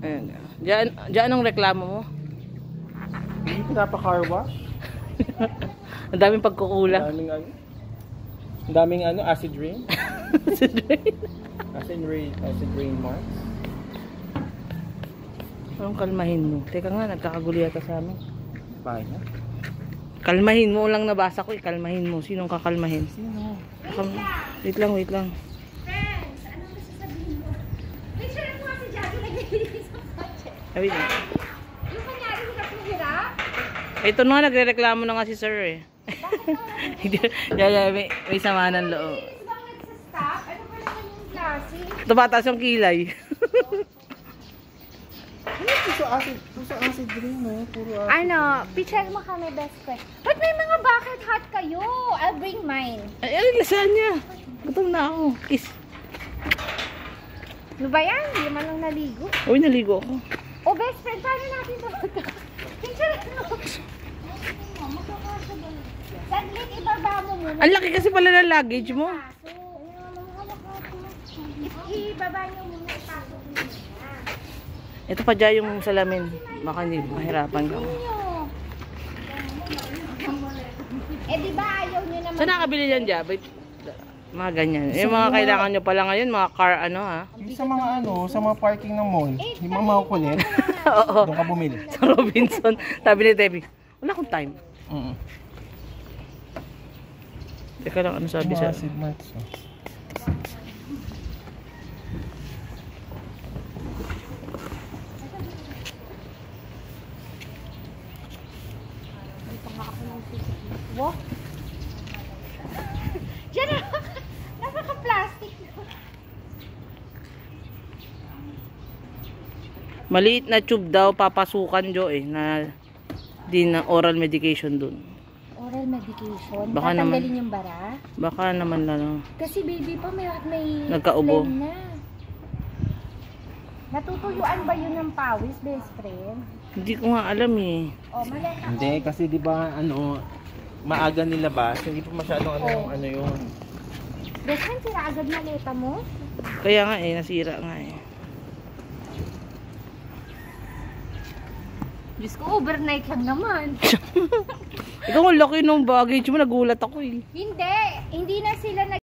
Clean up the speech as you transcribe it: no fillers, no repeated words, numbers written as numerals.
Ayan. Diyan ang reklamo mo? Hindi pinapa-car wash. Ang daming pagkukulang. Ang daming acid rain. Acid rain. Acid rain marks. Anong kalmahin mo? Teka nga, nagkakagulo yata sa amin. Bakit na? Kalmahin mo lang nabasa ko, kalmahin mo. Sinong kakalmahin? Sino? Wait lang. Friends, anong masasabihin mo? Picture mo kasi Jackie naglilinis sa kotse. Wait lang. Yung kanyari hirap na hirap? Ito na nga, nagre-reklamo na nga si sir eh. may sama ng loob. Please, bang nagsastop? Ano ba naman yung klase? Tumataas yung kilay. Puso acid rain, no? Puro acid. Ano, picture mo kami best friend. Ba't may mga bucket hat kayo? I'll bring mine. Ay, lasagna. Gutom na ako. Kiss. Ano ba yan? Hindi man lang naligo. Uy, naligo ako. O best friend, paano natin ito? Picture mo. Saglit, ibaba mo muna. Ang laki kasi pala ng luggage mo. Ibaba nyo muna, ipasok nyo muna. Ito pa dyan yung salamin. Baka hindi mahirapan ka. Eh di ba ayaw nyo naman? Saan nakabili yan dyan? Mga ganyan. Yung mga kailangan nyo pala ngayon, mga car ha? Yung sa mga parking ng mall. Yung mga makukulit. Oo. Doon ka bumili. Sa Robinson. Sabi ni Debbie, wala akong time. Teka lang, ano sabi sa... Acid marks. Wow. Diyan na. Napaka-plastic. Maliit na tube daw, papasukan Jo na din na oral medication dun. Oral medication? Baka Tatanggalin naman. yung bara? Baka naman lang. Kasi baby pa may Nagkaubo. phlegm na. Natutuyuan ba yun ng pawis, best friend? Hindi ko nga alam eh. O, maleta. Hindi, kasi di ba maaga nilabas. Hindi pa masyadong yung Best friend, sira agad maleta mo? Kaya nga eh, nasira nga eh. Diyos ko, overnight lang naman. Ikaw ang laki ng baggage mo, nagulat ako eh. Hindi na sila